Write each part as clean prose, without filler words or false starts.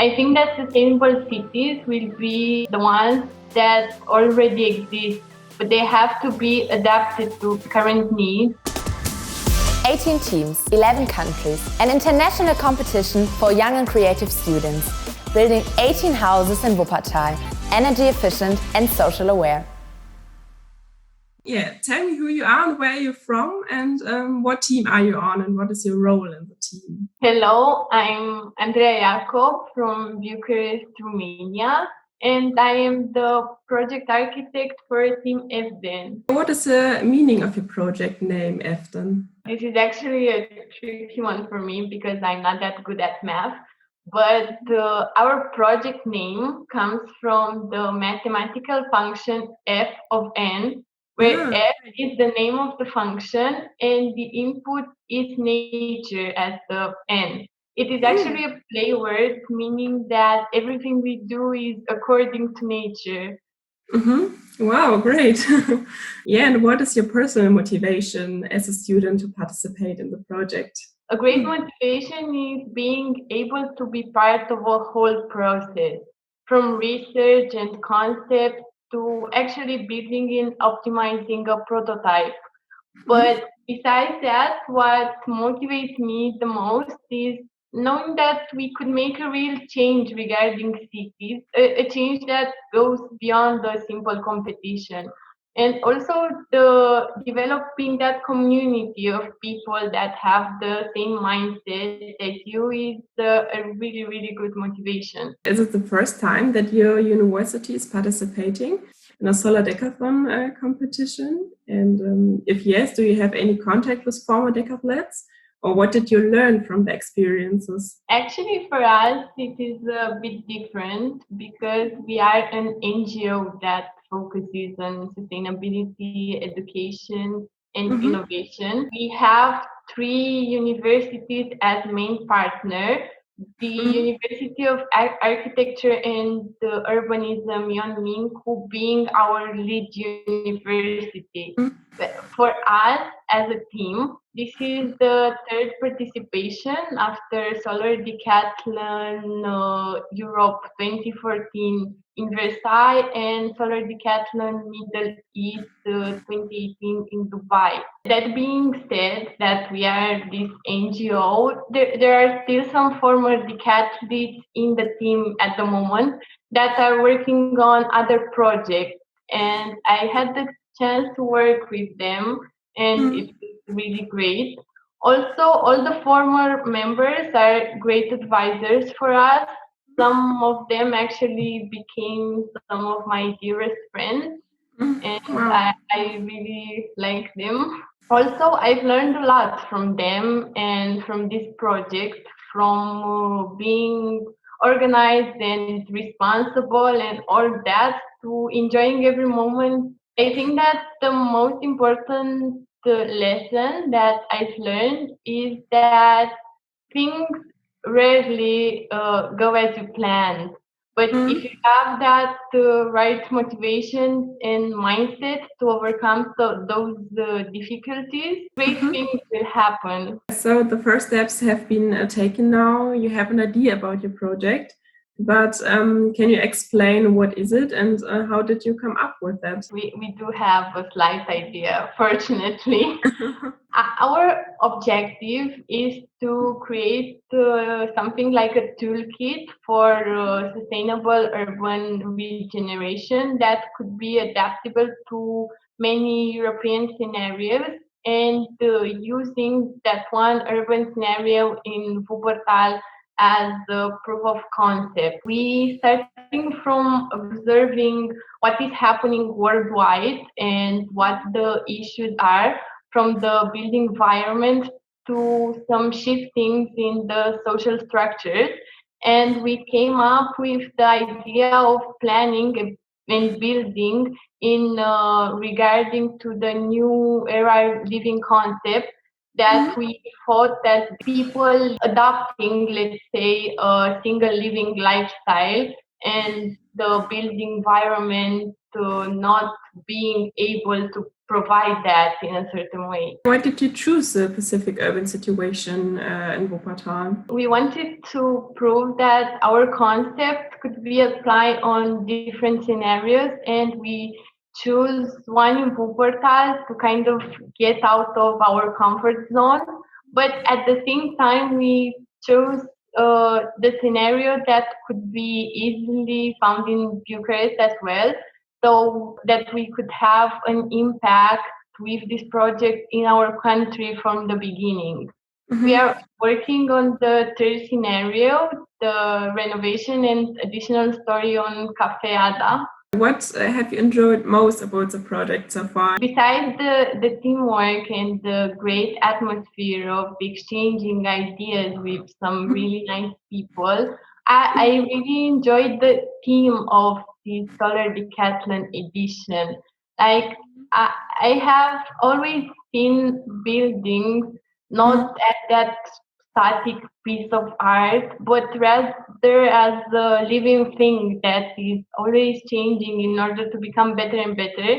I think that sustainable cities will be the ones that already exist, but they have to be adapted to current needs. 18 teams, 11 countries, an international competition for young and creative students, building 18 houses in Wuppertal, energy efficient and social aware. Yeah, tell me who you are and where you're from and what team are you on and what is your role in the team? Hello, I'm Andreea Jacob from Bucharest, Romania, and I am the project architect for Team EFDEN. What is the meaning of your project name, EFDEN? This is actually a tricky one for me because I'm not that good at math, but our project name comes from the mathematical function f of n, where f is the name of the function and the input is nature as the n. It is actually a play word, meaning that everything we do is according to nature. Mm-hmm. Wow, great. Yeah, and what is your personal motivation as a student to participate in the project? A great motivation is being able to be part of a whole process, from research and concept to actually building and optimizing a prototype. But besides that, what motivates me the most is knowing that we could make a real change regarding cities, a change that goes beyond the simple competition. And also the developing that community of people that have the same mindset as you is a really, really good motivation. Is it the first time that your university is participating in a solar decathlon competition? And if yes, do you have any contact with former decathletes? Or what did you learn from the experiences? Actually, for us, it is a bit different because we are an NGO that focuses on sustainability, education, and innovation. We have 3 universities as main partner. The University of Architecture and Urbanism, Yeonmin, who being our lead university. But for us as a team, this is the third participation after Solar Decathlon Europe 2014 in Versailles and Solar Decathlon Middle East 2018 in Dubai. That being said, that we are this NGO, there are still some former decathletes in the team at the moment that are working on other projects. And I had the chance to work with them, and it was really great. Also, all the former members are great advisors for us. Some of them actually became some of my dearest friends, and I really like them. Also, I've learned a lot from them and from this project, from being organized and responsible and all that to enjoying every moment. I think that the most important lesson that I've learned is that things rarely go as you planned. But if you have that right motivation and mindset to overcome those difficulties, great things will happen. So the first steps have been taken now. You have an idea about your project, but can you explain what is it and how did you come up with that? We do have a slight idea, fortunately. Our objective is to create something like a toolkit for sustainable urban regeneration that could be adaptable to many European scenarios, and using that one urban scenario in Wuppertal as a proof of concept. We starting from observing what is happening worldwide and what the issues are from the built environment to some shiftings in the social structures. And we came up with the idea of planning and building in regarding to the new era living concept that we thought that people adopting, let's say, a single living lifestyle and the built environment not being able to provide that in a certain way. Why did you choose the Pacific urban situation in Wuppertal? We wanted to prove that our concept could be applied on different scenarios, and we choose one in Wuppertal to kind of get out of our comfort zone. But at the same time, we chose the scenario that could be easily found in Bucharest as well, so that we could have an impact with this project in our country from the beginning. Mm-hmm. We are working on the third scenario, the renovation and additional story on Cafe Ada. What have you enjoyed most about the project so far? Besides the teamwork and the great atmosphere of exchanging ideas with some really nice people, I really enjoyed the theme of the Solar Decathlon edition. Like, I have always seen buildings not as that static piece of art, but rather as a living thing that is always changing in order to become better and better.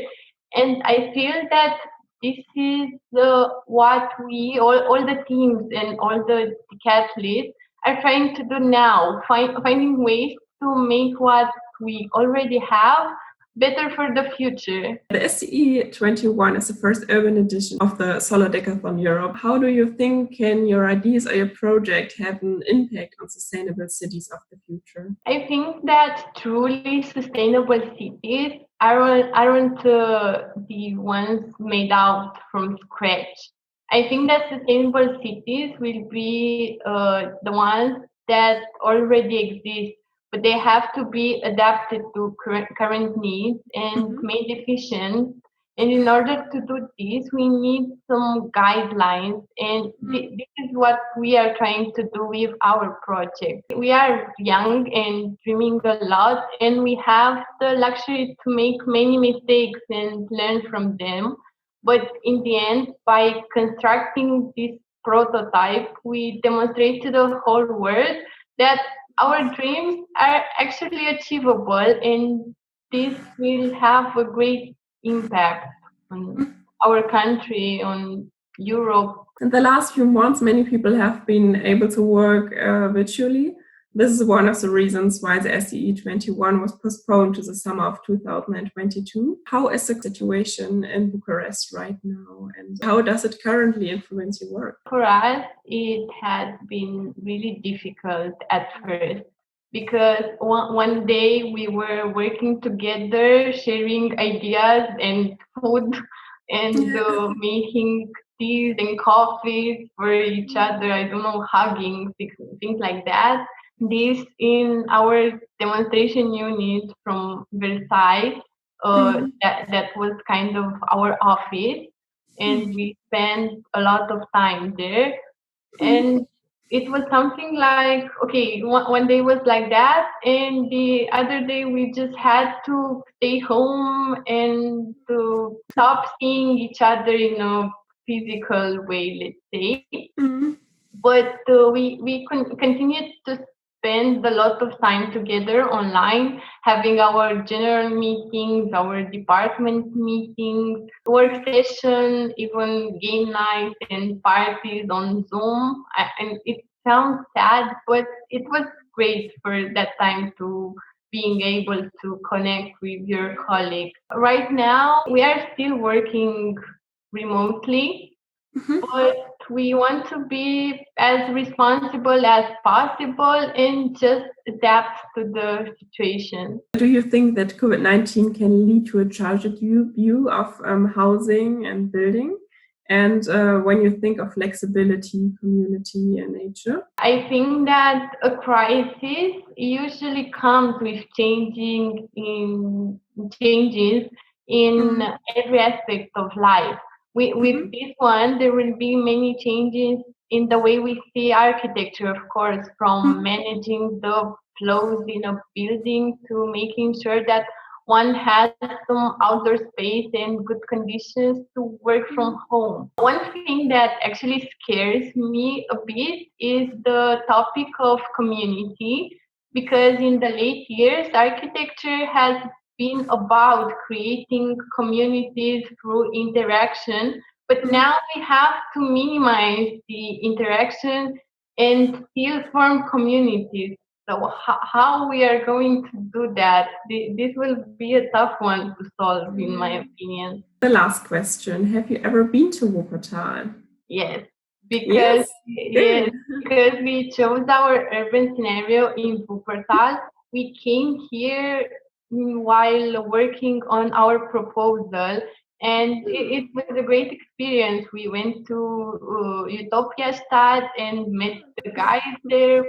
And I feel that this is what we, all the teams and all the decathletes are trying to do now, finding ways to make what we already have better for the future. The SDE 21 is the first urban edition of the Solar Decathlon Europe. How do you think can your ideas or your project have an impact on sustainable cities of the future? I think that truly sustainable cities aren't the ones made out from scratch. I think that sustainable cities will be the ones that already exist, but they have to be adapted to current needs and made efficient. And in order to do this, we need some guidelines. And this is what we are trying to do with our project. We are young and dreaming a lot, and we have the luxury to make many mistakes and learn from them. But in the end, by constructing this prototype, we demonstrate to the whole world that our dreams are actually achievable, and this will have a great impact on our country, on Europe. In the last few months, many people have been able to work virtually. This is one of the reasons why the SDE 21 was postponed to the summer of 2022. How is the situation in Bucharest right now, and how does it currently influence your work? For us, it has been really difficult at first, because one day we were working together, sharing ideas and food, and making teas and coffees for each other. I don't know, hugging, things like that. This in our demonstration unit from Versailles. That was kind of our office, and we spent a lot of time there. And it was something like, okay, one day was like that, and the other day we just had to stay home and to stop seeing each other in a physical way, let's say. But we continued to spend a lot of time together online, having our general meetings, our department meetings, work session, even game nights and parties on Zoom. And it sounds sad, but it was great for that time to being able to connect with your colleagues. Right now, we are still working remotely, but we want to be as responsible as possible and just adapt to the situation. Do you think that COVID-19 can lead to a changed view of housing and building? And when you think of flexibility, community, and nature? I think that a crisis usually comes with changes in every aspect of life. With this one, there will be many changes in the way we see architecture, of course, from managing the flows in a building to making sure that one has some outdoor space and good conditions to work from home. One thing that actually scares me a bit is the topic of community, because in the late years, architecture has been about creating communities through interaction, but now we have to minimize the interaction and still form communities. So how we are going to do that? This will be a tough one to solve, in my opinion. The last question: have you ever been to Wuppertal? Yes, because Good. because we chose our urban scenario in Wuppertal. We came here while working on our proposal, and it was a great experience. We went to Utopia Stadt and met the guys there.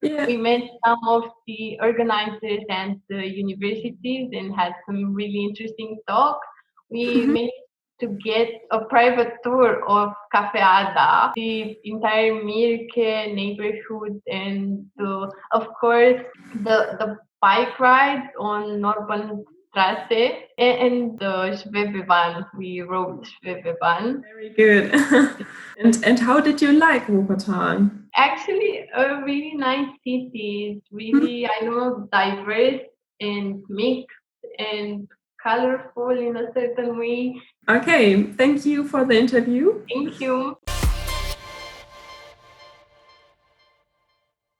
Yeah. We met some of the organizers and the universities and had some really interesting talks. We managed to get a private tour of Cafe Ada, the entire Mirke neighborhood, and of course the bike ride on Norbanstrasse and the Schwebebahn. We rode Schwebebahn. Very good. And how did you like Wuppertal? Actually, a really nice city. It's really, I know, diverse and mixed and colorful in a certain way. Okay, thank you for the interview. Thank you.